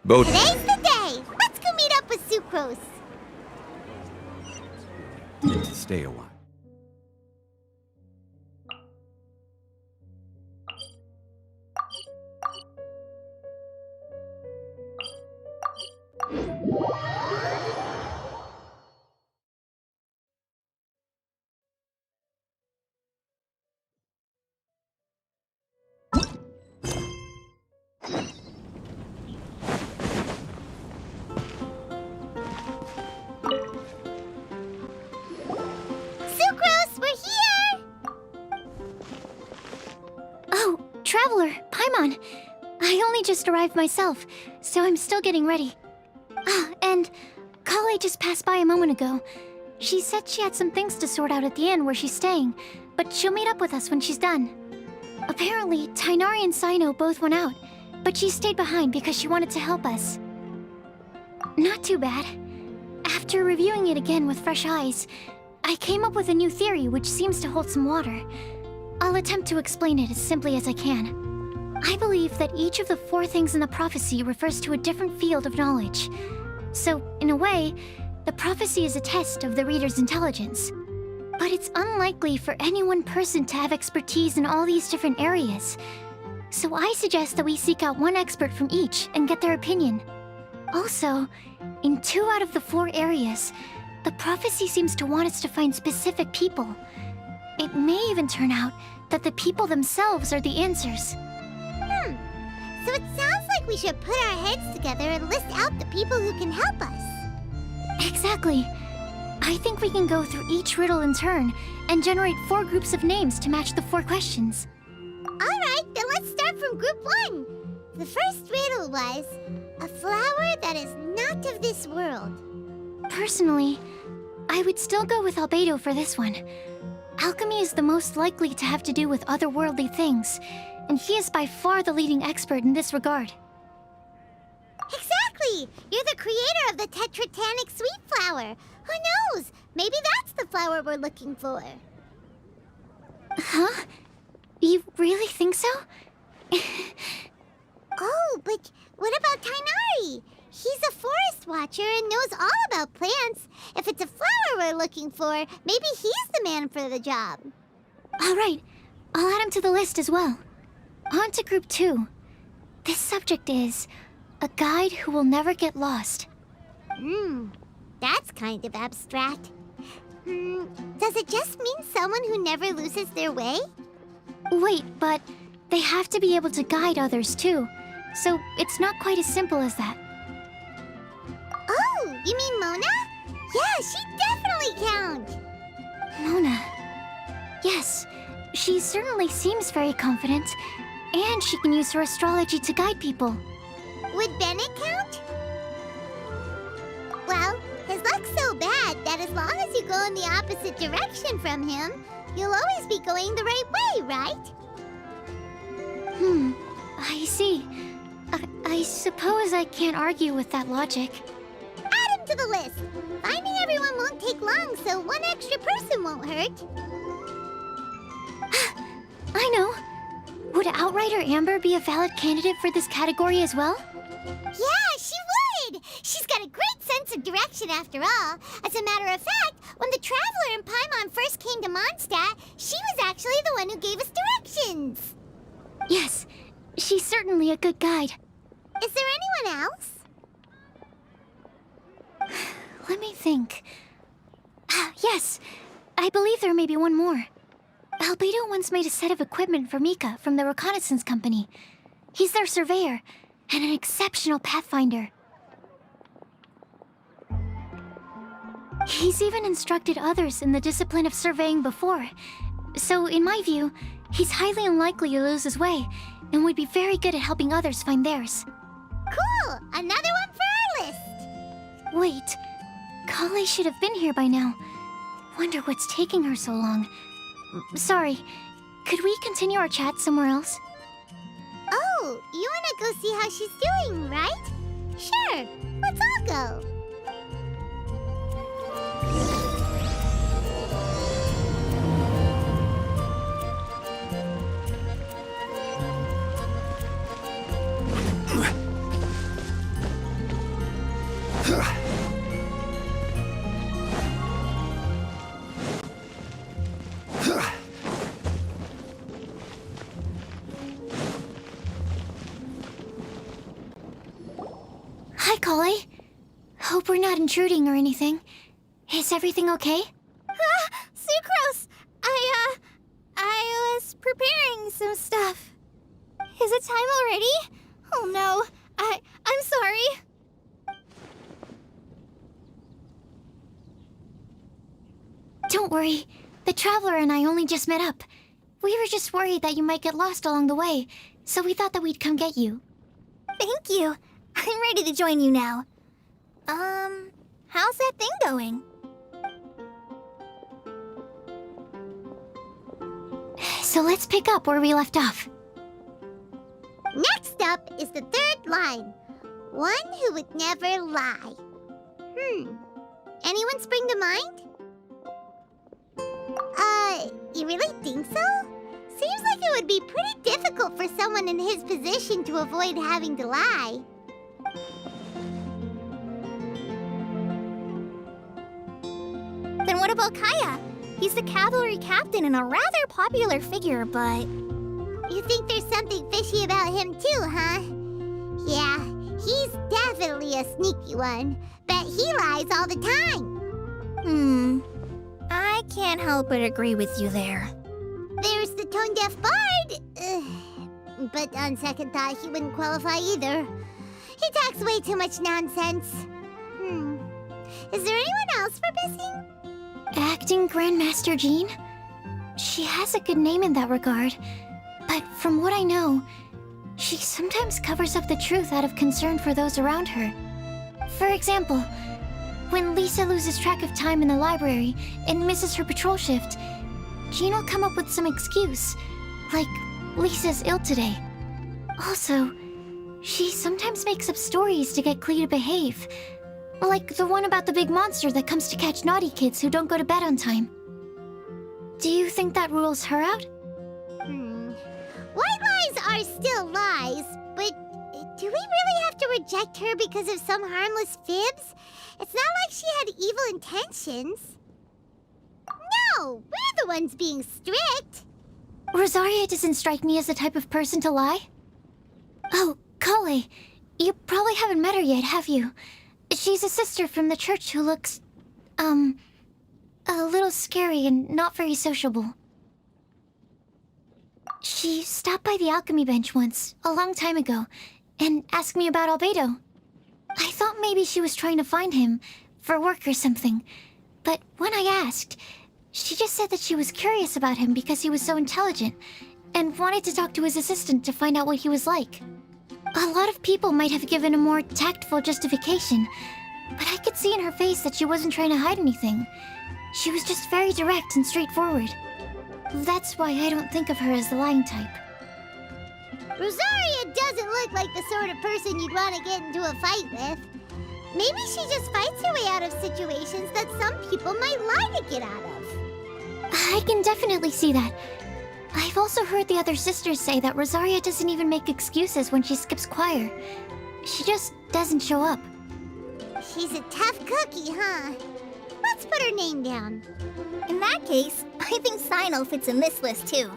Both. Today's the day! Let's go meet up with Sucrose! Stay a while. Sucrose, we're here! Oh, Traveler, Paimon. I only just arrived myself, so I'm still getting ready. Ah, and Collei just passed by a moment ago. She said she had some things to sort out at the inn where she's staying, but she'll meet up with us when she's done. Apparently, Tighnari and Cyno both went out, but she stayed behind because she wanted to help us. Not too bad. After reviewing it again with fresh eyes, I came up with a new theory which seems to hold some water. I'll attempt to explain it as simply as I can. I believe that each of the 4 things in the prophecy refers to a different field of knowledge. So, in a way, the prophecy is a test of the reader's intelligence. But it's unlikely for any one person to have expertise in all these different areas. So I suggest that we seek out one expert from each and get their opinion. Also, in 2 out of the 4 areas, the prophecy seems to want us to find specific people. It may even turn out that the people themselves are the answers. So it sounds like we should put our heads together and list out the people who can help us. Exactly. I think we can go through each riddle in turn and generate 4 groups of names to match the 4 questions. Alright, then let's start from group 1. The first riddle was, a flower that is not of this world. Personally, I would still go with Albedo for this one. Alchemy is the most likely to have to do with otherworldly things, and he is by far the leading expert in this regard. Exactly! You're the creator of the tetratanic sweet flower. Who knows? Maybe that's the flower we're looking for. Huh? You really think so? Oh, but what about Tighnari? He's a forest watcher and knows all about plants. If it's a flower we're looking for, maybe he's the man for the job. All right, I'll add him to the list as well. On to group 2. This subject is a guide who will never get lost. That's kind of abstract. Does it just mean someone who never loses their way? Wait, but they have to be able to guide others too, so it's not quite as simple as that. Oh, you mean Mona? Yeah, she definitely counts. Mona. Yes, she certainly seems very confident, and she can use her astrology to guide people. Would Bennett count? Well, his luck's so bad that as long as you go in the opposite direction from him, you'll always be going the right way, right? I see. I suppose I can't argue with that logic. Add him to the list. Finding everyone won't take long, so one extra person won't hurt. I know. Would Outrider Amber be a valid candidate for this category as well? Yeah, she would! She's got a great sense of direction after all. As a matter of fact, when the Traveler and Paimon first came to Mondstat, she was actually the one who gave us directions. Yes, she's certainly a good guide. Is there anyone else? Let me think. Yes, I believe there may be one more. Albedo once made a set of equipment for Mika from the reconnaissance company. He's their surveyor, and an exceptional pathfinder. He's even instructed others in the discipline of surveying before. So, in my view, he's highly unlikely to lose his way, and would be very good at helping others find theirs. Cool! Another one for our list! Wait, Collei should have been here by now. Wonder what's taking her so long. Sorry, could we continue our chat somewhere else? Oh, you wanna go see how she's doing, right? Sure, let's all go. Hi, Collei. Hope we're not intruding or anything. Is everything okay? Sucrose! I was preparing some stuff. Is it time already? Oh no, I'm sorry. Don't worry. The Traveler and I only just met up. We were just worried that you might get lost along the way, so we thought that we'd come get you. Thank you. I'm ready to join you now. How's that thing going? So let's pick up where we left off. Next up is the third line. One who would never lie. Anyone spring to mind? You really think so? Seems like it would be pretty difficult for someone in his position to avoid having to lie. Then what about Kaya? He's the cavalry captain and a rather popular figure, but... You think there's something fishy about him too, huh? Yeah, he's definitely a sneaky one. Bet he lies all the time. I can't help but agree with you there. There's the tone-deaf bard. But on second thought, he wouldn't qualify either. He talks way too much nonsense. Is there anyone else we're missing? Acting Grandmaster Jean? She has a good name in that regard. But from what I know, she sometimes covers up the truth out of concern for those around her. For example, when Lisa loses track of time in the library and misses her patrol shift, Jean will come up with some excuse, like Lisa's ill today. Also, she sometimes makes up stories to get Klee to behave, like the one about the big monster that comes to catch naughty kids who don't go to bed on time. Do you think that rules her out? White lies are still lies, but do we really have to reject her because of some harmless fibs? It's not like she had evil intentions. No, we're the ones being strict. Rosaria doesn't strike me as the type of person to lie. Oh, Collei, you probably haven't met her yet, have you? She's a sister from the church who looks, a little scary and not very sociable. She stopped by the alchemy bench once, a long time ago, and asked me about Albedo. I thought maybe she was trying to find him, for work or something. But when I asked, she just said that she was curious about him because he was so intelligent, and wanted to talk to his assistant to find out what he was like. A lot of people might have given a more tactful justification, but I could see in her face that she wasn't trying to hide anything. She was just very direct and straightforward. That's why I don't think of her as the lying type. Rosaria doesn't look like the sort of person you'd want to get into a fight with. Maybe she just fights her way out of situations that some people might lie to get out of. I can definitely see that. I've also heard the other sisters say that Rosaria doesn't even make excuses when she skips choir. She just doesn't show up. She's a tough cookie, huh? Let's put her name down. In that case, I think Cyno fits in this list too.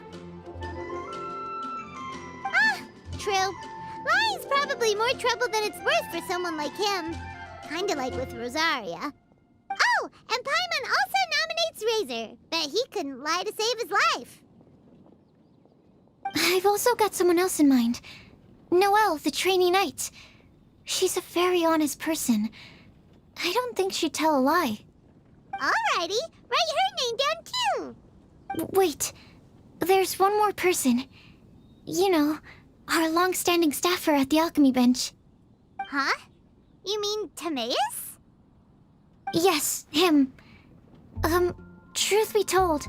True. Lying's probably more trouble than it's worth for someone like him. Kinda like with Rosaria. Oh, and Paimon also nominates Razor. Bet he couldn't lie to save his life. I've also got someone else in mind. Noelle, the trainee knight. She's a very honest person. I don't think she'd tell a lie. Alrighty, write her name down too. Wait, there's one more person. You know, our long-standing staffer at the alchemy bench. Huh? You mean Timaeus? Yes, him. Truth be told,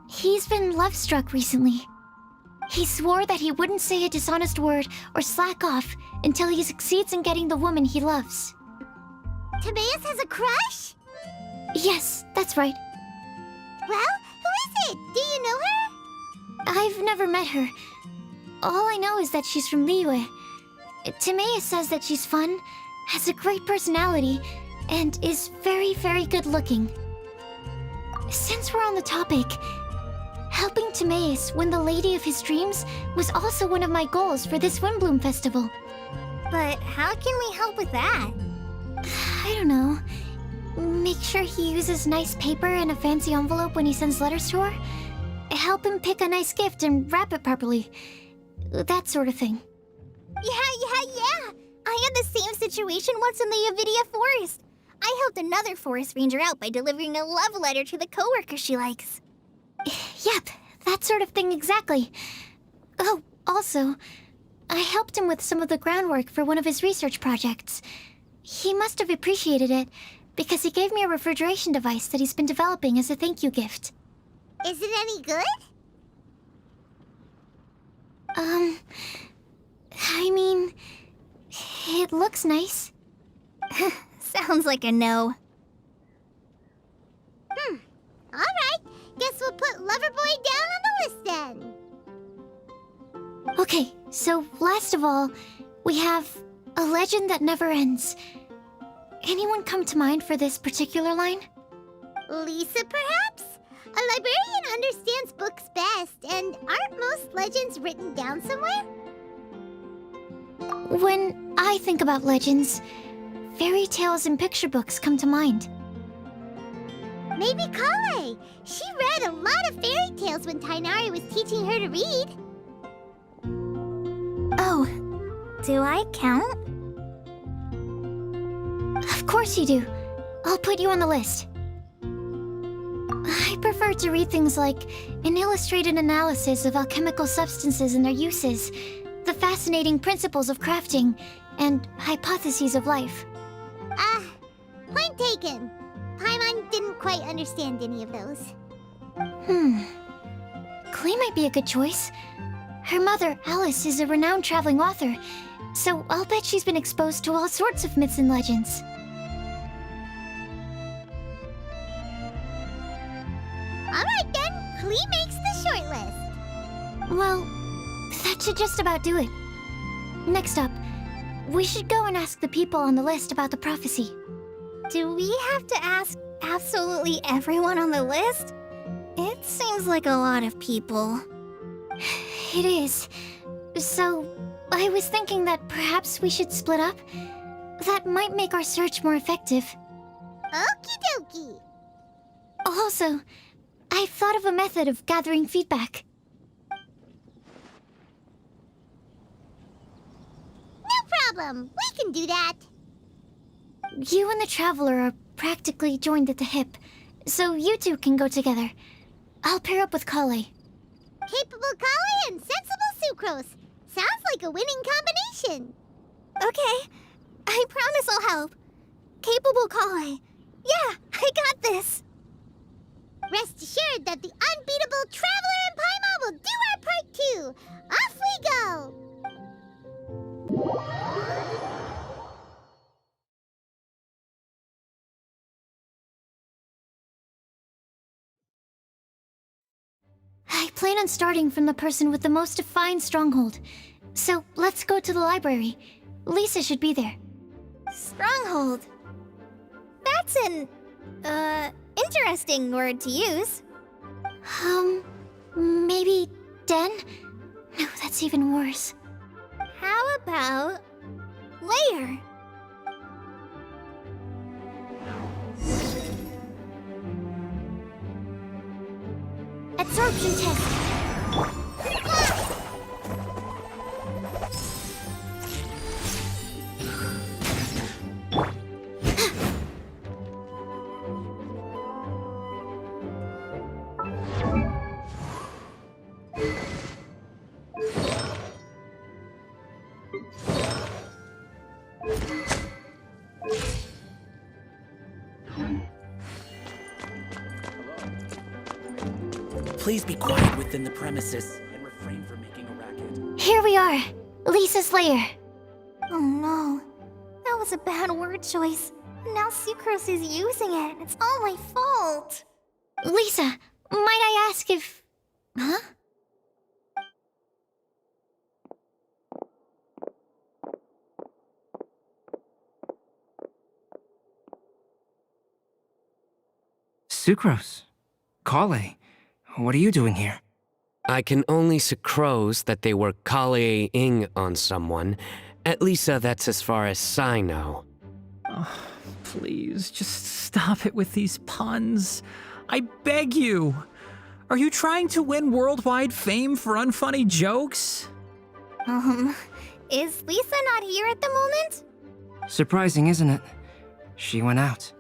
he's been love-struck recently. He swore that he wouldn't say a dishonest word or slack off until he succeeds in getting the woman he loves. Timaeus has a crush? Yes, that's right. Well, who is it? Do you know her? I've never met her. All I know is that she's from Liyue. Timaeus says that she's fun, has a great personality, and is very, very good looking. Since we're on the topic, helping Timaeus win the lady of his dreams was also one of my goals for this Windblume Festival. But how can we help with that? I don't know. Make sure he uses nice paper and a fancy envelope when he sends letters to her. Help him pick a nice gift and wrap it properly. That sort of thing. Yeah. I had the same situation once in the Avidia Forest. I helped another forest ranger out by delivering a love letter to the coworker she likes. Yep, that sort of thing exactly. Oh, also, I helped him with some of the groundwork for one of his research projects. He must have appreciated it, because he gave me a refrigeration device that he's been developing as a thank you gift. Is it any good? I mean, it looks nice. Sounds like a no. Alright, guess we'll put Loverboy down on the list then. Okay, so last of all, we have a legend that never ends. Anyone come to mind for this particular line? Lisa, perhaps? A librarian understands books best, and aren't most legends written down somewhere? When I think about legends, fairy tales and picture books come to mind. Maybe Collei. She read a lot of fairy tales when Tighnari was teaching her to read. Oh, do I count? Of course you do. I'll put you on the list. I prefer to read things like an illustrated analysis of alchemical substances and their uses, the fascinating principles of crafting, and hypotheses of life. Point taken. Paimon didn't quite understand any of those. Collei might be a good choice. Her mother, Alice, is a renowned traveling author, so I'll bet she's been exposed to all sorts of myths and legends. Alright then, Collei makes the shortlist. Well, that should just about do it. Next up, we should go and ask the people on the list about the prophecy. Do we have to ask absolutely everyone on the list? It seems like a lot of people. It is. So, I was thinking that perhaps we should split up. That might make our search more effective. Okie dokie. Also, I've thought of a method of gathering feedback. No problem. We can do that. You and the Traveler are practically joined at the hip, so you two can go together. I'll pair up with Collei. Capable Collei and sensible Sucrose. Sounds like a winning combination. Okay, I promise I'll help. Capable Collei. Yeah, I got this. Rest assured that the unbeatable Traveler and Paimon will do our part too. Off we go. I plan on starting from the person with the most defined stronghold. So let's go to the library. Lisa should be there. Stronghold. That's an, interesting word to use. Maybe den? No, that's even worse. How about layer? Absorption test. Please be quiet within the premises and refrain from making a racket. Here we are, Lisa's lair. Oh no, that was a bad word choice. Now Sucrose is using it. It's all my fault. Lisa, might I ask if... Huh? Sucrose. Collei. What are you doing here? I can only sucrose that they were Collei-ing on someone, At least that's as far as Cyno. Oh, please, just stop it with these puns. I beg you. Are you trying to win worldwide fame for unfunny jokes? Is Lisa not here at the moment? Surprising, isn't it? She went out.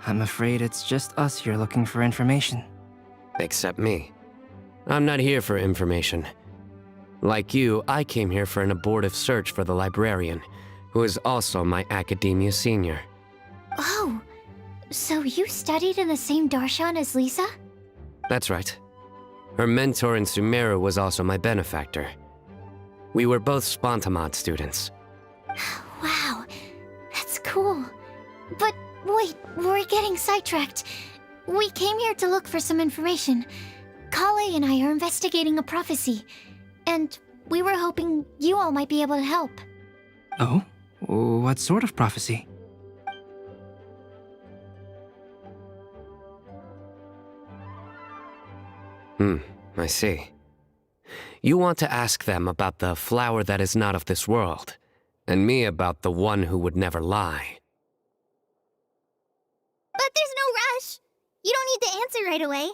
I'm afraid it's just us here looking for information. Except me. I'm not here for information. Like you, I came here for an abortive search for the librarian, who is also my academia senior. Oh, so you studied in the same darshan as Lisa? That's right. Her mentor in Sumeru was also my benefactor. We were both Spontamod students. Wow, that's cool. But wait, we're getting sidetracked. We came here to look for some information. Collei and I are investigating a prophecy, and we were hoping you all might be able to help. Oh? What sort of prophecy? I see. You want to ask them about the flower that is not of this world, and me about the one who would never lie. But there's no rush. You don't need to answer right away.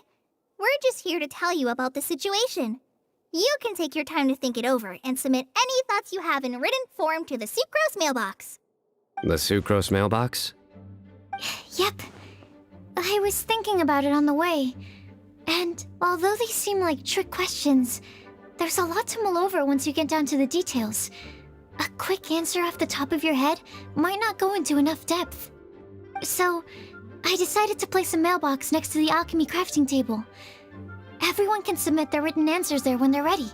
We're just here to tell you about the situation. You can take your time to think it over and submit any thoughts you have in written form to the Sucrose mailbox. The Sucrose mailbox? Yep. I was thinking about it on the way. And although they seem like trick questions, there's a lot to mull over once you get down to the details. A quick answer off the top of your head might not go into enough depth. So, I decided to place a mailbox next to the alchemy crafting table. Everyone can submit their written answers there when they're ready.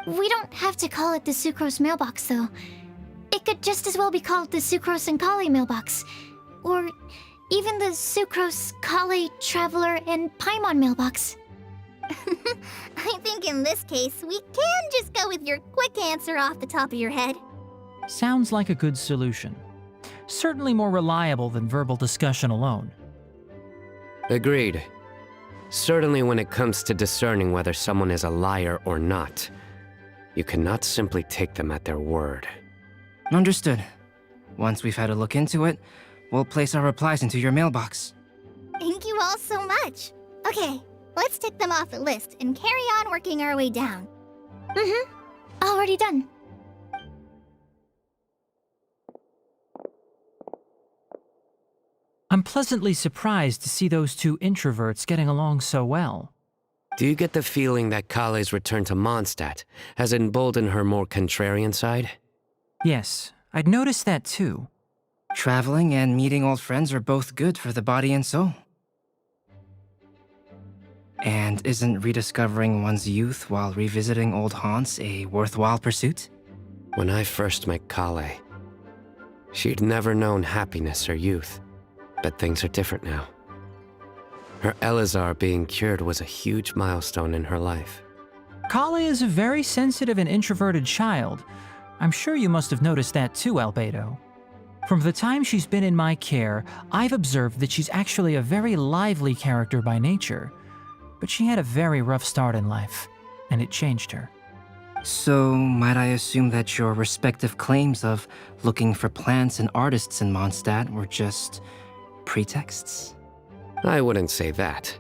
We don't have to call it the Sucrose mailbox, though. It could just as well be called the Sucrose and Collei mailbox. Or even the Sucrose, Collei, Traveler, and Paimon mailbox. I think in this case, we can just go with your quick answer off the top of your head. Sounds like a good solution. Certainly more reliable than verbal discussion alone. Agreed. Certainly when it comes to discerning whether someone is a liar or not, you cannot simply take them at their word. Understood. Once we've had a look into it, we'll place our replies into your mailbox. Thank you all so much. Okay, let's tick them off the list and carry on working our way down. Already done. I'm pleasantly surprised to see those two introverts getting along so well. Do you get the feeling that Collei's return to Mondstat has emboldened her more contrarian side? Yes, I'd noticed that too. Traveling and meeting old friends are both good for the body and soul. And isn't rediscovering one's youth while revisiting old haunts a worthwhile pursuit? When I first met Collei, she'd never known happiness or youth. But things are different now. Her Eleazar being cured was a huge milestone in her life. Collei is a very sensitive and introverted child. I'm sure you must have noticed that too, Albedo. From the time she's been in my care, I've observed that she's actually a very lively character by nature. But she had a very rough start in life, and it changed her. So, might I assume that your respective claims of looking for plants and artists in Mondstat were just pretexts? I wouldn't say that.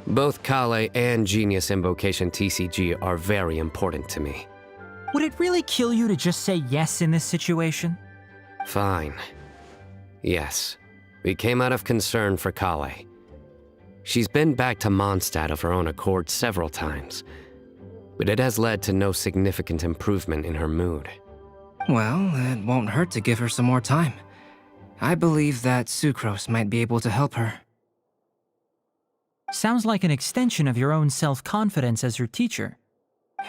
Both Collei and Genius Invocation TCG are very important to me. Would it really kill you to just say yes in this situation? Fine. Yes, we came out of concern for Collei. She's been back to Mondstat of her own accord several times, but it has led to no significant improvement in her mood. Well, it won't hurt to give her some more time. I believe that Sucrose might be able to help her. Sounds like an extension of your own self-confidence as her teacher.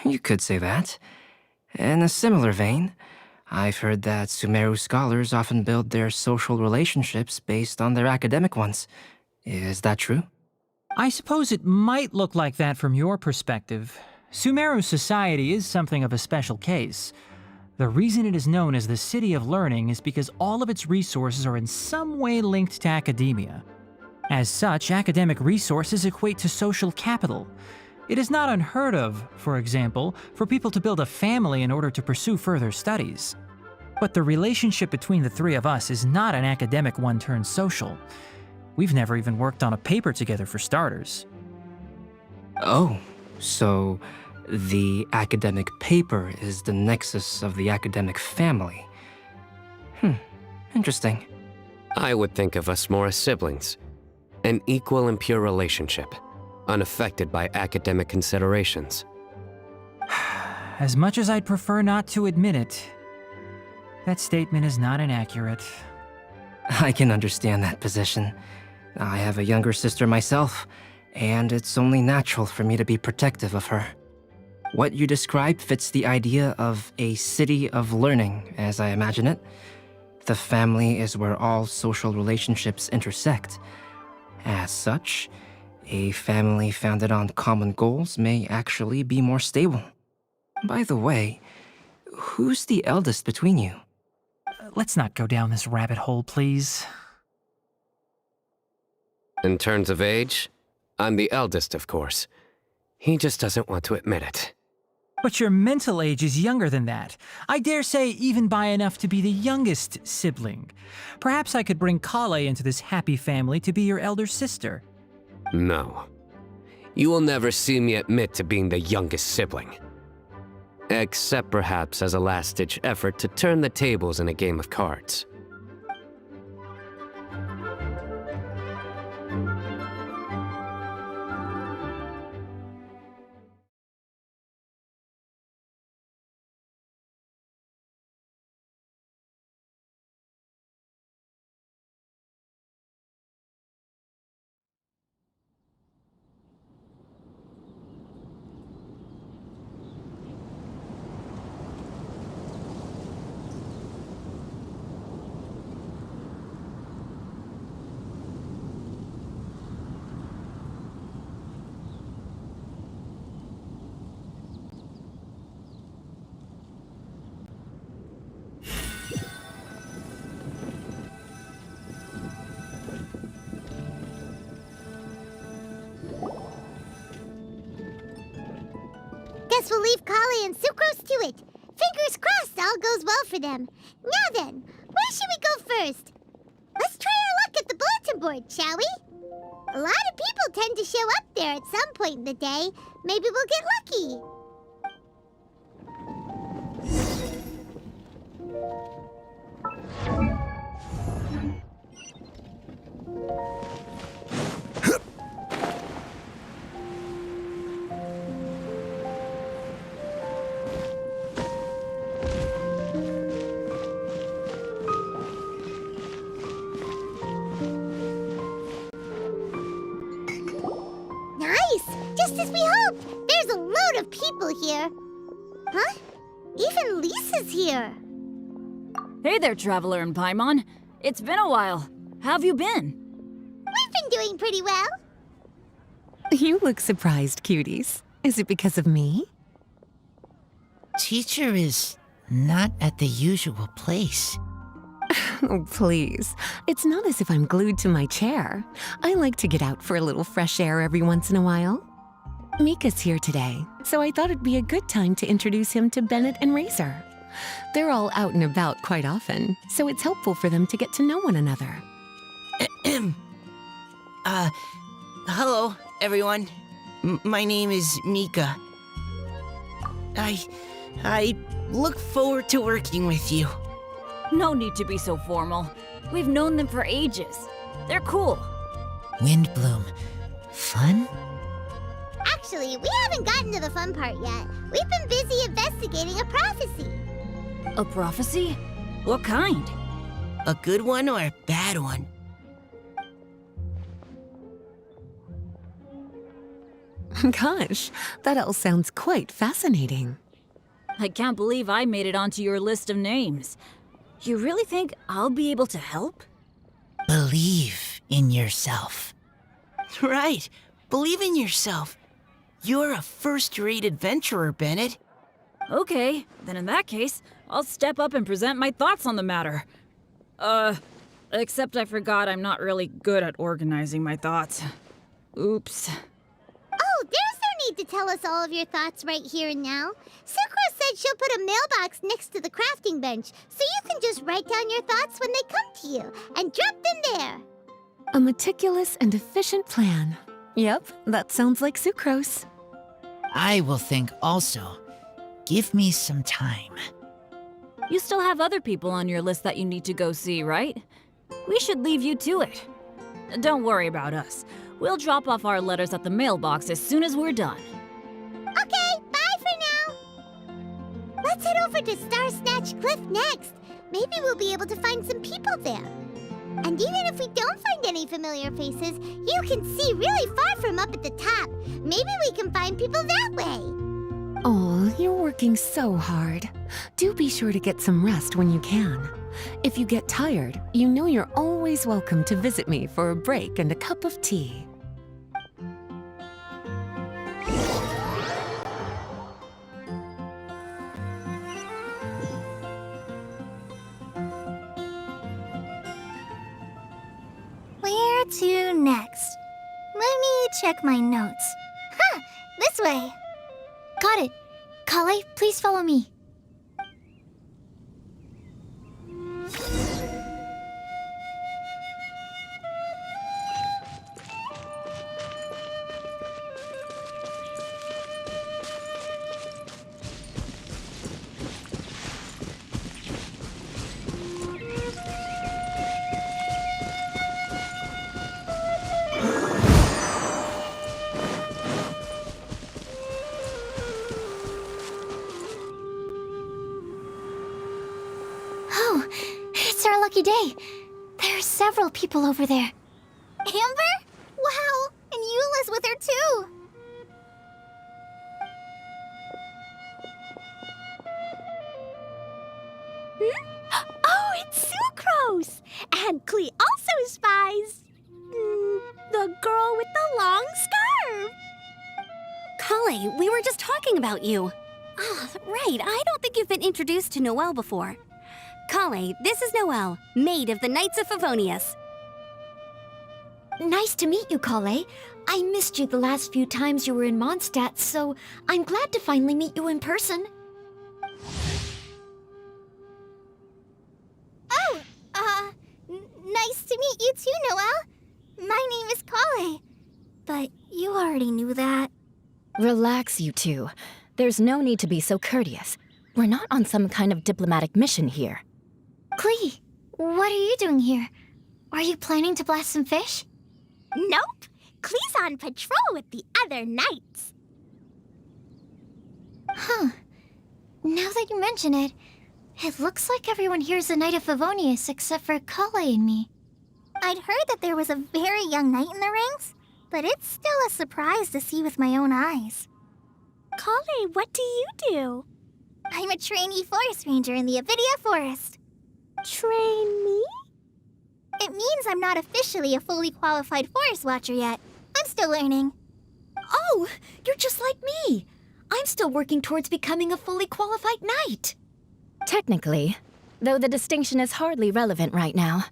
You could say that. In a similar vein, I've heard that Sumeru scholars often build their social relationships based on their academic ones. Is that true? I suppose it might look like that from your perspective. Sumeru society is something of a special case. The reason it is known as the City of Learning is because all of its resources are in some way linked to academia. As such, academic resources equate to social capital. It is not unheard of, for example, for people to build a family in order to pursue further studies. But the relationship between the three of us is not an academic one turned social. We've never even worked on a paper together for starters. Oh, so the academic paper is the nexus of the academic family. Interesting. I would think of us more as siblings. An equal and pure relationship, unaffected by academic considerations. As much as I'd prefer not to admit it, that statement is not inaccurate. I can understand that position. I have a younger sister myself, and it's only natural for me to be protective of her. What you described fits the idea of a city of learning, as I imagine it. The family is where all social relationships intersect. As such, a family founded on common goals may actually be more stable. By the way, who's the eldest between you? Let's not go down this rabbit hole, please. In terms of age, I'm the eldest, of course. He just doesn't want to admit it. But your mental age is younger than that. I dare say even by enough to be the youngest sibling. Perhaps I could bring Collei into this happy family to be your elder sister. No. You will never see me admit to being the youngest sibling. Except perhaps as a last-ditch effort to turn the tables in a game of cards. Guess we'll leave Collei and Sucrose to it. Fingers crossed all goes well for them. Now then, where should we go first? Let's try our luck at the bulletin board, shall we? A lot of people tend to show up there at some point in the day. Maybe we'll get lucky. Just as we hoped! There's a load of people here. Huh? Even Lisa's here. Hey there, Traveler and Paimon. It's been a while. How have you been? We've been doing pretty well. You look surprised, cuties. Is it because of me? Teacher is not at the usual place. Oh, please. It's not as if I'm glued to my chair. I like to get out for a little fresh air every once in a while. Mika's here today, so I thought it'd be a good time to introduce him to Bennett and Razor. They're all out and about quite often, so it's helpful for them to get to know one another. Hello, everyone. My name is Mika. I look forward to working with you. No need to be so formal. We've known them for ages. They're cool. Windblume. Fun? Actually, we haven't gotten to the fun part yet. We've been busy investigating a prophecy. A prophecy? What kind? A good one or a bad one? Gosh, that all sounds quite fascinating. I can't believe I made it onto your list of names. You really think I'll be able to help? Believe in yourself. Right. Believe in yourself. You're a first-rate adventurer, Bennett. Okay, then in that case, I'll step up and present my thoughts on the matter. Except I forgot I'm not really good at organizing my thoughts. Oops. Oh, there's no need to tell us all of your thoughts right here and now. Sucrose said that she'll put a mailbox next to the crafting bench, so you can just write down your thoughts when they come to you, and drop them there. A meticulous and efficient plan. Yep, that sounds like sucrose. I will think also. Give me some time. You still have other people on your list that you need to go see, right? We should leave you to it. Don't worry about us. We'll drop off our letters at the mailbox as soon as we're done. Okay, bye for now. Let's head over to Star Snatch Cliff next. Maybe we'll be able to find some people there. And even if we don't find any familiar faces, you can see really far from up at the top. Maybe we can find people that way. Oh, you're working so hard. Do be sure to get some rest when you can. If you get tired, you know you're always welcome to visit me for a break and a cup of tea. Where to next? Let me check my notes. Huh, this way. Got it. Collei, please follow me. Oh, it's our lucky day. There are several people over there. Amber? Wow, and Eula's with her too. Oh, it's Sucrose! And Collei also spies the girl with the long scarf. Collei, we were just talking about you. Ah, right, I don't think you've been introduced to Noelle before. Collei, this is Noelle, maid of the Knights of Favonius. Nice to meet you, Collei. I missed you the last few times you were in Mondstat, so I'm glad to finally meet you in person. Nice to meet you too, Noelle. My name is Collei. But you already knew that. Relax, you two. There's no need to be so courteous. We're not on some kind of diplomatic mission here. Collei, what are you doing here? Are you planning to blast some fish? Nope. Collei's on patrol with the other knights. Huh. Now that you mention it, it looks like everyone here is a Knight of Favonius except for Collei and me. I'd heard that there was a very young knight in the ranks, but it's still a surprise to see with my own eyes. Collei, what do you do? I'm a trainee forest ranger in the Avidia Forest. Trainee? It means I'm not officially a fully qualified forest watcher yet. I'm still learning. Oh, you're just like me. I'm still working towards becoming a fully qualified knight. Technically, though the distinction is hardly relevant right now.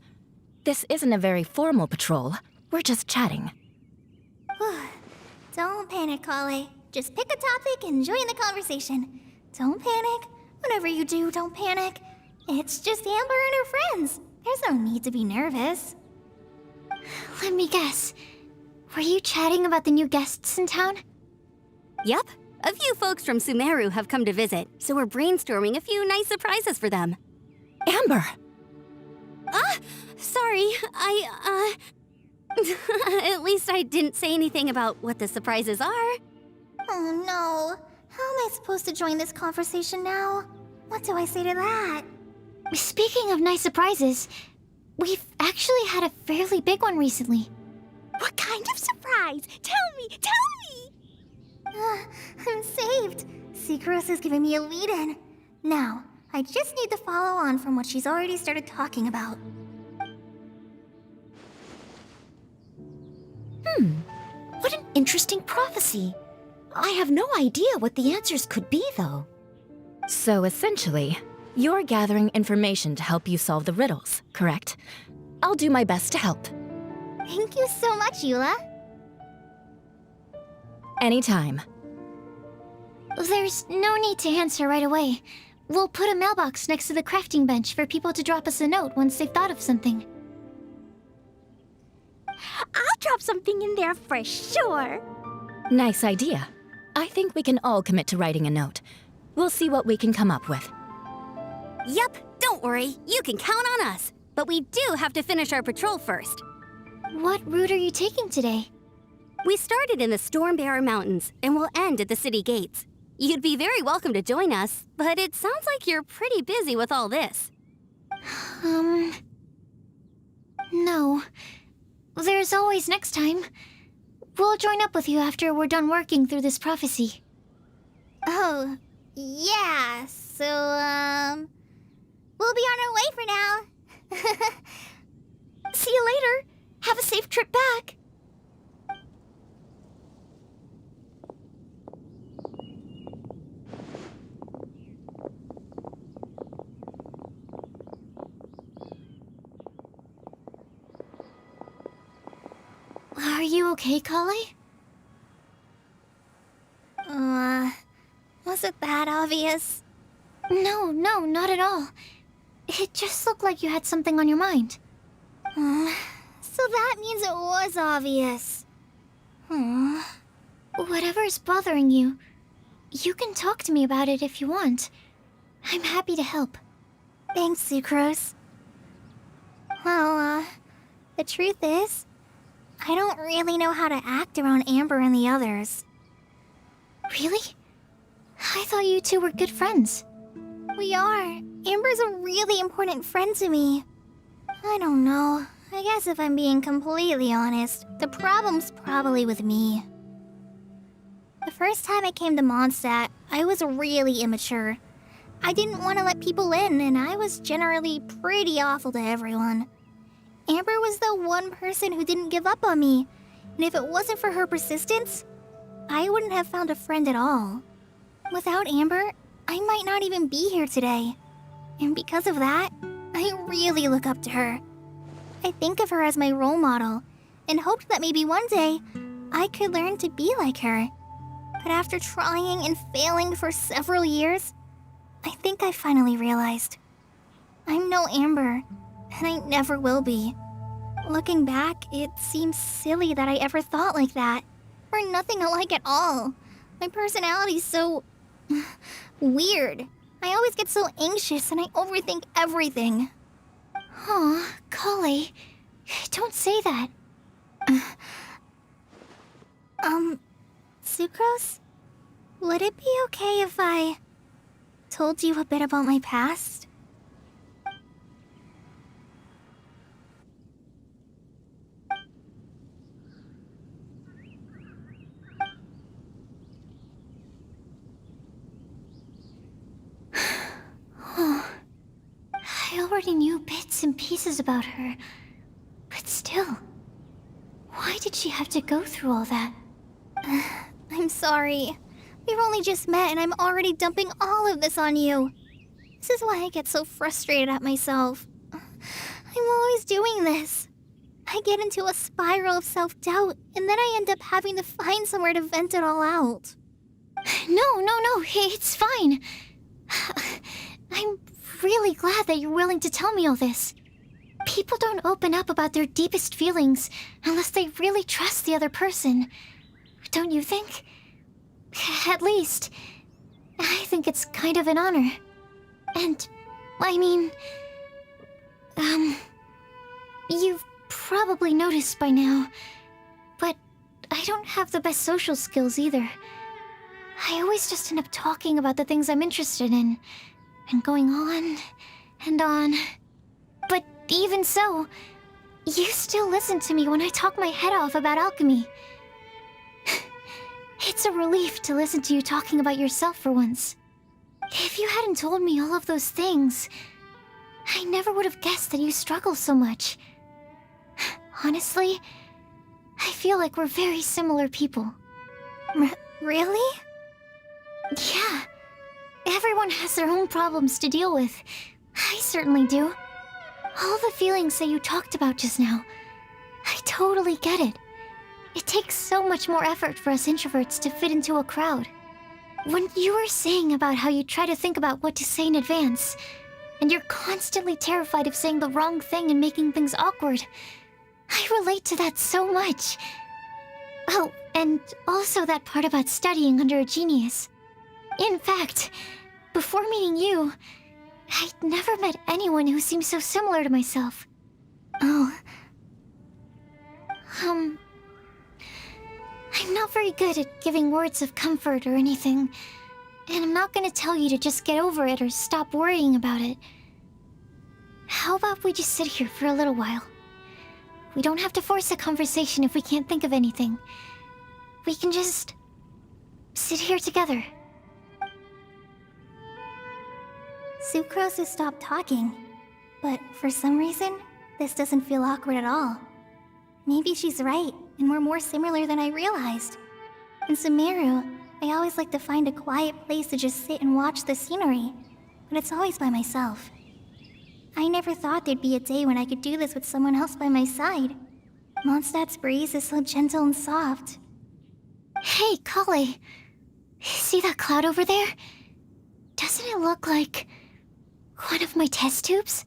This isn't a very formal patrol. We're just chatting. Don't panic, Collei. Just pick a topic and join the conversation. Don't panic. Whatever you do, don't panic. It's just Amber and her friends. There's no need to be nervous. Let me guess. Were you chatting about the new guests in town? Yup. A few folks from Sumeru have come to visit, so we're brainstorming a few nice surprises for them. Amber! Sorry, At least I didn't say anything about what the surprises are. Oh no. How am I supposed to join this conversation now? What do I say to that? Speaking of nice surprises, we've actually had a fairly big one recently. What kind of surprise? Tell me! I'm saved. Sucrose is giving me a lead-in. Now, I just need to follow on from what she's already started talking about. What an interesting prophecy. I have no idea what the answers could be, though. So essentially, you're gathering information to help you solve the riddles, correct? I'll do my best to help. Thank you so much, Eula. Anytime. There's no need to answer right away. We'll put a mailbox next to the crafting bench for people to drop us a note once they've thought of something. I'll drop something in there for sure. Nice idea. I think we can all commit to writing a note. We'll see what we can come up with. Yup, don't worry. You can count on us. But we do have to finish our patrol first. What route are you taking today? We started in the Stormbearer Mountains and will end at the city gates. You'd be very welcome to join us, but it sounds like you're pretty busy with all this. No. There's always next time. We'll join up with you after we're done working through this prophecy. Oh, yeah, so, we'll be on our way for now. See you later. Have a safe trip back. Are you okay, Collei? Was it that obvious? No, not at all. It just looked like you had something on your mind. So that means it was obvious. Whatever's bothering you, you can talk to me about it if you want. I'm happy to help. Thanks, Sucrose. Well, the truth is, I don't really know how to act around Amber and the others. Really? I thought you two were good friends. We are. Amber's a really important friend to me. I don't know. I guess if I'm being completely honest, the problem's probably with me. The first time I came to Mondstat, I was really immature. I didn't want to let people in, and I was generally pretty awful to everyone. Amber was the one person who didn't give up on me, and if it wasn't for her persistence, I wouldn't have found a friend at all. Without Amber, I might not even be here today. And because of that, I really look up to her. I think of her as my role model, and hoped that maybe one day, I could learn to be like her. But after trying and failing for several years, I think I finally realized. I'm no Amber, and I never will be. Looking back, it seems silly that I ever thought like that. We're nothing alike at all. My personality's so... weird. I always get so anxious and I overthink everything. Aw, Collei, don't say that. Sucrose? Would it be okay if I told you a bit about my past? I already knew bits and pieces about her, but still, why did she have to go through all that? I'm sorry. We've only just met and I'm already dumping all of this on you. This is why I get so frustrated at myself. I'm always doing this. I get into a spiral of self-doubt, and then I end up having to find somewhere to vent it all out. No, it's fine. I'm really glad that you're willing to tell me all this. People don't open up about their deepest feelings unless they really trust the other person. Don't you think? At least, I think it's kind of an honor. And, I mean... You've probably noticed by now, but I don't have the best social skills either. I always just end up talking about the things I'm interested in, and going on and on. But even so, you still listen to me when I talk my head off about alchemy. It's a relief to listen to you talking about yourself for once. If you hadn't told me all of those things, I never would have guessed that you struggle so much. Honestly, I feel like we're very similar people. Really? Yeah. Everyone has their own problems to deal with. I certainly do. All the feelings that you talked about just now, I totally get it. It takes so much more effort for us introverts to fit into a crowd. When you were saying about how you try to think about what to say in advance, and you're constantly terrified of saying the wrong thing and making things awkward, I relate to that so much. Oh, and also that part about studying under a genius. In fact, before meeting you, I'd never met anyone who seemed so similar to myself. Oh. I'm not very good at giving words of comfort or anything, and I'm not gonna tell you to just get over it or stop worrying about it. How about we just sit here for a little while? We don't have to force a conversation if we can't think of anything. We can just sit here together. Sucrose has stopped talking, but for some reason, this doesn't feel awkward at all. Maybe she's right, and we're more similar than I realized. In Sumeru, I always like to find a quiet place to just sit and watch the scenery, but it's always by myself. I never thought there'd be a day when I could do this with someone else by my side. Mondstat's breeze is so gentle and soft. Hey, Collei. See that cloud over there? Doesn't it look like one of my test tubes?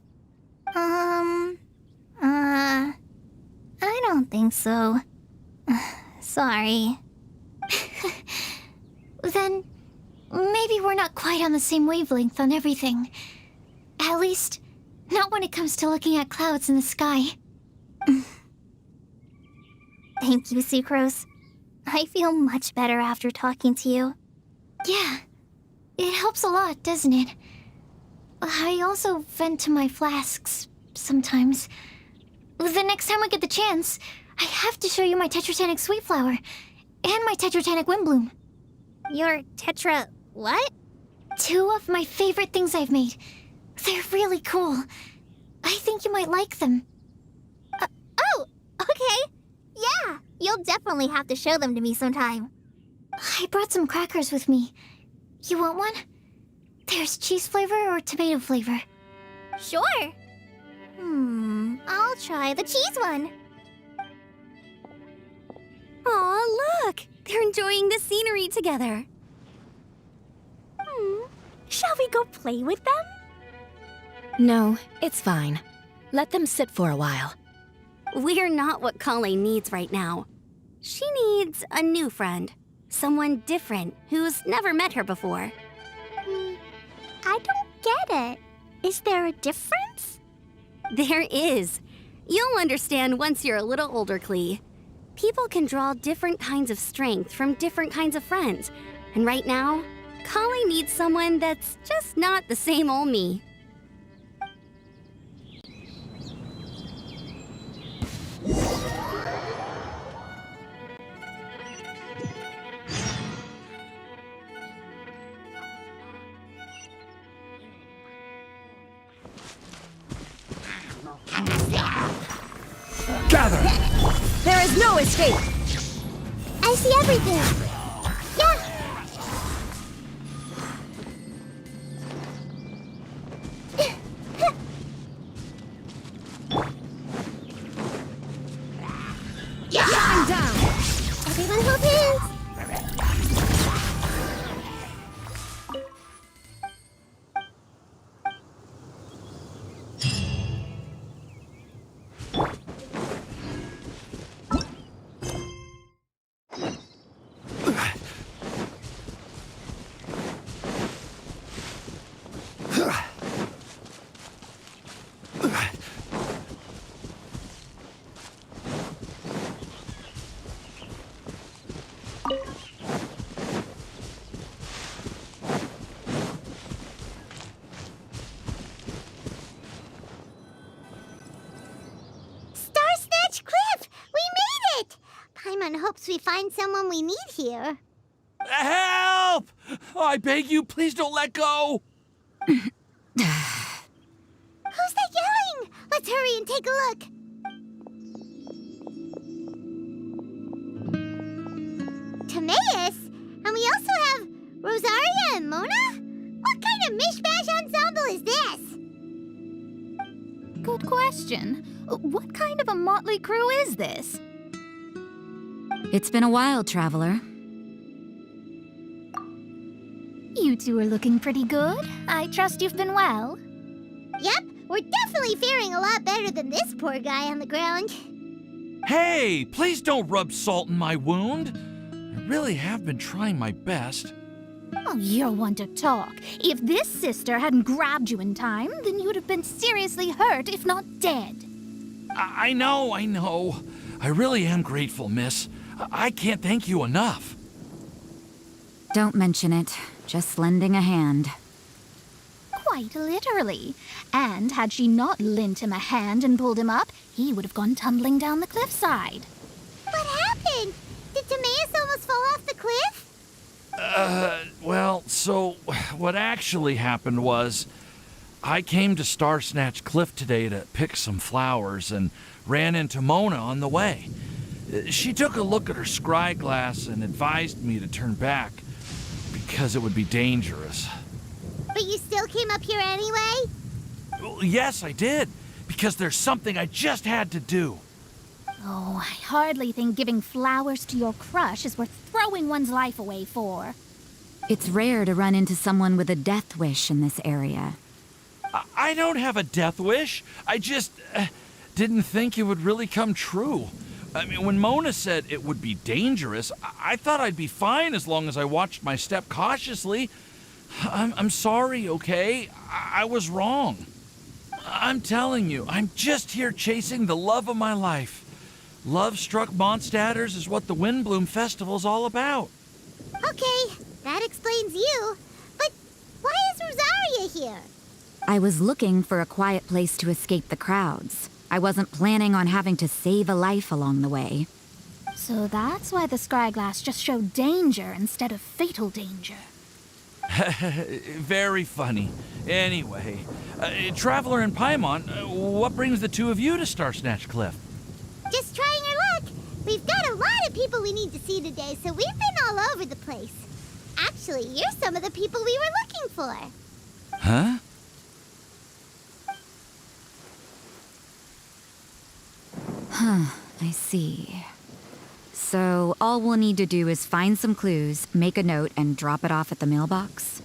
I don't think so. Sorry. Then maybe we're not quite on the same wavelength on everything. At least, not when it comes to looking at clouds in the sky. Thank you, Sucrose. I feel much better after talking to you. Yeah, it helps a lot, doesn't it? I also vent to my flasks sometimes. The next time I get the chance, I have to show you my Tetratanic Sweet Flower and my Tetratanic Windblume. Your Tetra... what? 2 of my favorite things I've made. They're really cool. I think you might like them. Oh, okay. Yeah, you'll definitely have to show them to me sometime. I brought some crackers with me. You want one? There's cheese flavor or tomato flavor. Sure. I'll try the cheese one. Aw, look! They're enjoying the scenery together. Shall we go play with them? No, it's fine. Let them sit for a while. We're not what Collei needs right now. She needs a new friend. Someone different who's never met her before. I don't get it. Is there a difference? There is. You'll understand once you're a little older, Collei. People can draw different kinds of strength from different kinds of friends. And right now, Collei needs someone that's just not the same old me. Gather! There is no escape! I see everything! Yeah! I'm down! Everyone hold hands! Hopes we find someone we need here. Help! I beg you, please don't let go! Who's that yelling? Let's hurry and take a look. Timaeus? And we also have Rosaria and Mona? What kind of mishmash ensemble is this? Good question. What kind of a motley crew is this? It's been a while, Traveler. You two are looking pretty good. I trust you've been well. Yep, we're definitely faring a lot better than this poor guy on the ground. Hey, please don't rub salt in my wound. I really have been trying my best. Oh, you're one to talk. If this sister hadn't grabbed you in time, then you would have been seriously hurt, if not dead. I know. I really am grateful, miss. I can't thank you enough. Don't mention it. Just lending a hand. Quite literally. And had she not lent him a hand and pulled him up, he would have gone tumbling down the cliffside. What happened? Did Timaeus almost fall off the cliff? Well, so what actually happened was I came to Star Snatch Cliff today to pick some flowers and ran into Mona on the way. She took a look at her scry glass and advised me to turn back because it would be dangerous. But you still came up here anyway? Well, yes, I did, because there's something I just had to do. Oh, I hardly think giving flowers to your crush is worth throwing one's life away for. It's rare to run into someone with a death wish in this area. I don't have a death wish. I just didn't think it would really come true. I mean, when Mona said it would be dangerous, I thought I'd be fine as long as I watched my step cautiously. I'm sorry, okay? I was wrong. I'm telling you, I'm just here chasing the love of my life. Love-struck Mondstatters is what the Windblume Festival's all about. Okay, that explains you. But why is Rosaria here? I was looking for a quiet place to escape the crowds. I wasn't planning on having to save a life along the way. So that's why the scryglass just showed danger instead of fatal danger. Very funny. Anyway, Traveler and Paimon, what brings the two of you to Star Snatch Cliff? Just trying our luck. We've got a lot of people we need to see today, so we've been all over the place. Actually, you're some of the people we were looking for. Huh? I see. So all we'll need to do is find some clues, make a note, and drop it off at the mailbox?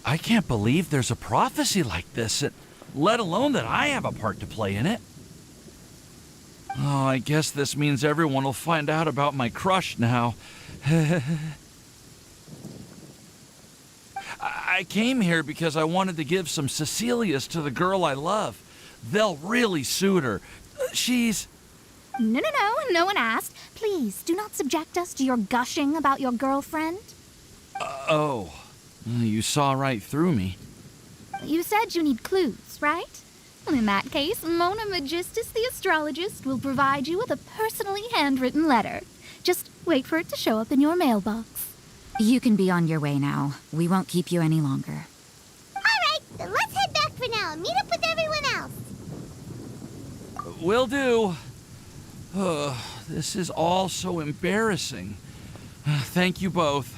I can't believe there's a prophecy like this, let alone that I have a part to play in it. Oh, I guess this means everyone will find out about my crush now. I came here because I wanted to give some Cecilias to the girl I love. They'll really suit her. She's... No one asked. Please, do not subject us to your gushing about your girlfriend. Oh, you saw right through me. You said you need clues, right? In that case, Mona Magistus the astrologist will provide you with a personally handwritten letter. Just wait for it to show up in your mailbox. You can be on your way now. We won't keep you any longer. All right, then let's head back for now and meet up with everyone else. Will do. This is all so embarrassing. Thank you both.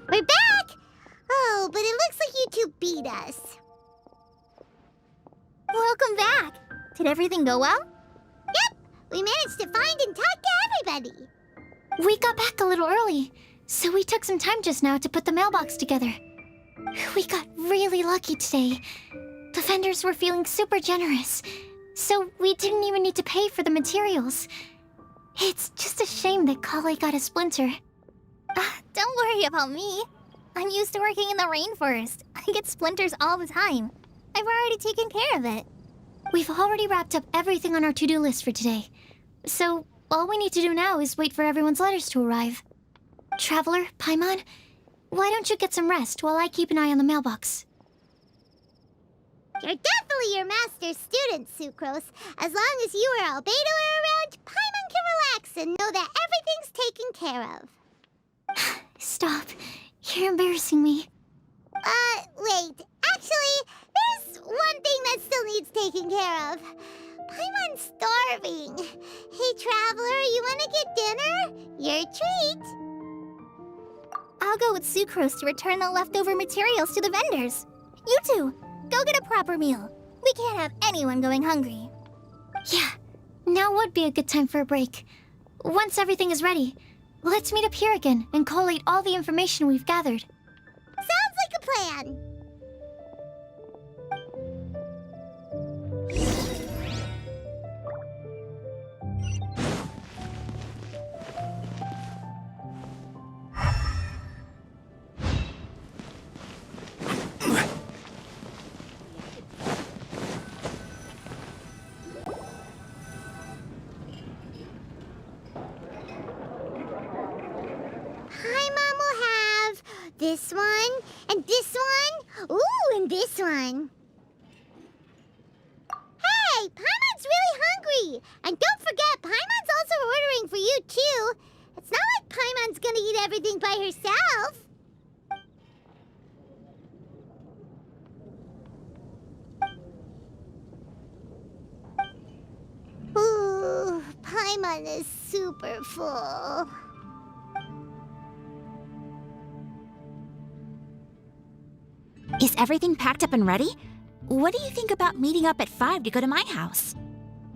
We're back! Oh, but it looks like you two beat us. Welcome back. Did everything go well? Yep, we managed to find and talk to everybody. We got back a little early, so we took some time just now to put the mailbox together. We got really lucky today. The vendors were feeling super generous, so we didn't even need to pay for the materials. It's just a shame that Collei got a splinter. Don't worry about me. I'm used to working in the rainforest. I get splinters all the time. I've already taken care of it. We've already wrapped up everything on our to-do list for today. So, all we need to do now is wait for everyone's letters to arrive. Traveler, Paimon, why don't you get some rest while I keep an eye on the mailbox? You're definitely your master's student, Sucrose. As long as you or Albedo are around, Paimon can relax and know that everything's taken care of. Stop. You're embarrassing me. Wait. Actually, there's one thing that still needs taking care of. Paimon's starving. Hey, Traveler, you wanna get dinner? Your treat. I'll go with Sucrose to return the leftover materials to the vendors. You two, go get a proper meal. We can't have anyone going hungry. Yeah, now would be a good time for a break. Once everything is ready, let's meet up here again and collate all the information we've gathered. Sounds like a plan. This one, and this one, ooh, and this one. Hey, Paimon's really hungry! And don't forget, Paimon's also ordering for you, too. It's not like Paimon's gonna eat everything by herself. Ooh, Paimon is super full. Is everything packed up and ready? What do you think about meeting up at 5 to go to my house?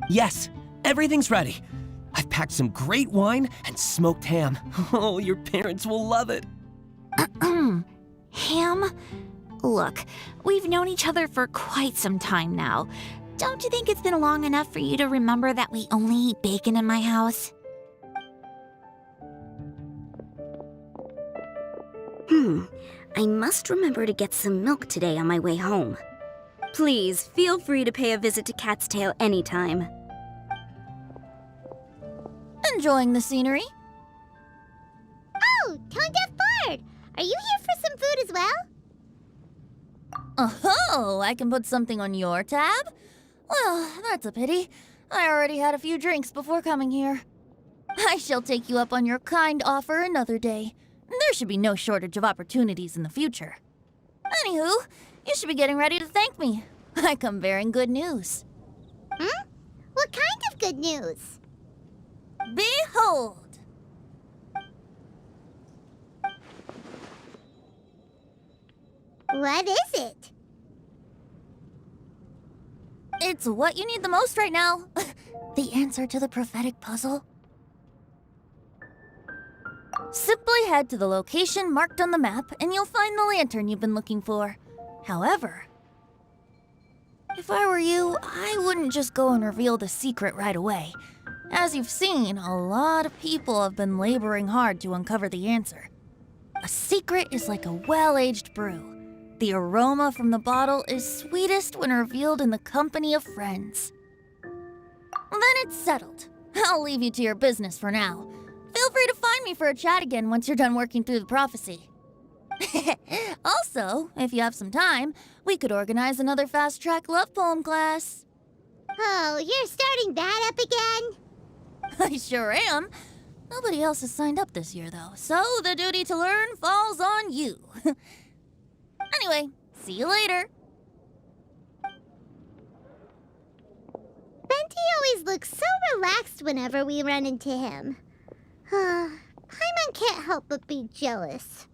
Yes, everything's ready. I've packed some great wine and smoked ham. Oh, your parents will love it. Ham? Look, we've known each other for quite some time now. Don't you think it's been long enough for you to remember that we only eat bacon in my house? I must remember to get some milk today on my way home. Please, feel free to pay a visit to Cat's Tail anytime. Enjoying the scenery? Oh, Tone Deaf Bard! Are you here for some food as well? Oh, I can put something on your tab? Well, that's a pity. I already had a few drinks before coming here. I shall take you up on your kind offer another day. There should be no shortage of opportunities in the future. Anywho, you should be getting ready to thank me. I come bearing good news. What kind of good news? Behold! What is it? It's what you need the most right now. The answer to the prophetic puzzle. Simply head to the location marked on the map and you'll find the lantern you've been looking for. However, if I were you, I wouldn't just go and reveal the secret right away. As you've seen, a lot of people have been laboring hard to uncover the answer. A secret is like a well-aged brew. The aroma from the bottle is sweetest when revealed in the company of friends. Then it's settled. I'll leave you to your business for now. Feel free to find me for a chat again once you're done working through the prophecy. Also, if you have some time, we could organize another fast-track love poem class. Oh, you're starting that up again? I sure am. Nobody else has signed up this year, though, so the duty to learn falls on you. Anyway, see you later. Benti always looks so relaxed whenever we run into him. Paimon can't help but be jealous.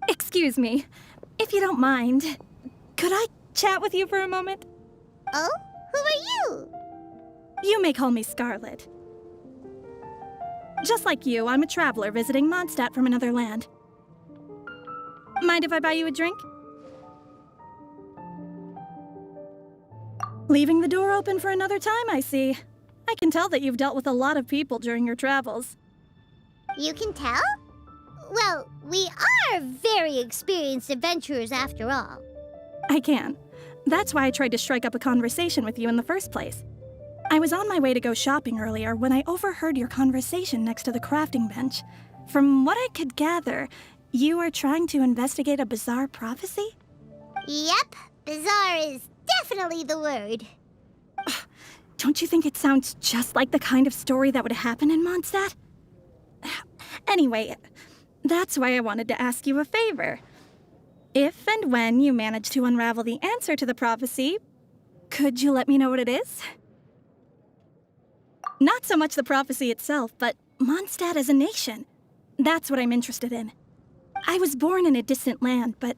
Excuse me, if you don't mind, could I chat with you for a moment? Oh? Who are you? You may call me Scarlet. Just like you, I'm a traveler visiting Mondstat from another land. Mind if I buy you a drink? Leaving the door open for another time, I see. I can tell that you've dealt with a lot of people during your travels. You can tell? Well, we are very experienced adventurers after all. I can. That's why I tried to strike up a conversation with you in the first place. I was on my way to go shopping earlier when I overheard your conversation next to the crafting bench. From what I could gather, you are trying to investigate a bizarre prophecy? Yep, bizarre is definitely the word. Don't you think it sounds just like the kind of story that would happen in Mondstat? Anyway, That's why I wanted to ask you a favor. If and when you manage to unravel the answer to the prophecy, could you let me know what it is? Not so much the prophecy itself, but Mondstat as a nation. That's what I'm interested in. I was born in a distant land, but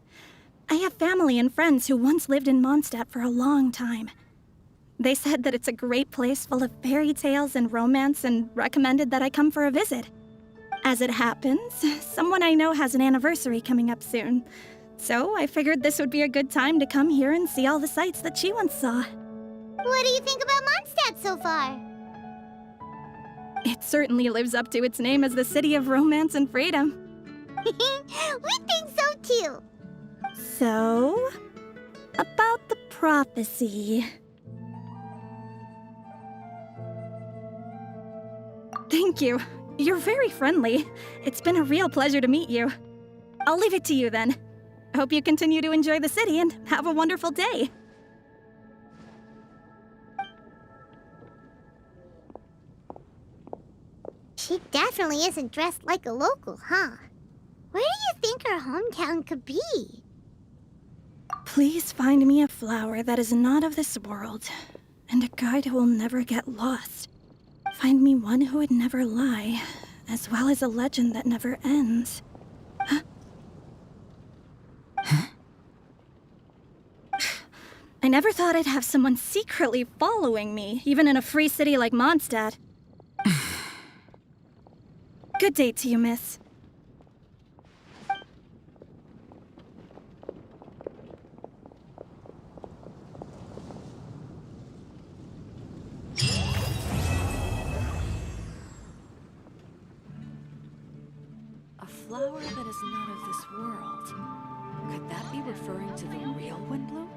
I have family and friends who once lived in Mondstat for a long time. They said that it's a great place full of fairy tales and romance and recommended that I come for a visit. As it happens, someone I know has an anniversary coming up soon. So I figured this would be a good time to come here and see all the sights that she once saw. What do you think about Mondstat so far? It certainly lives up to its name as the city of romance and freedom. We think so too. So, about the prophecy. Thank you. You're very friendly. It's been a real pleasure to meet you. I'll leave it to you then. Hope you continue to enjoy the city and have a wonderful day. She definitely isn't dressed like a local, huh? Where do you think her hometown could be? Please find me a flower that is not of this world, and a guide who will never get lost. Find me one who would never lie, as well as a legend that never ends. Huh? I never thought I'd have someone secretly following me, even in a free city like Mondstat. Good day to you, miss. A flower that is not of this world. Could that be referring to the real Windblume?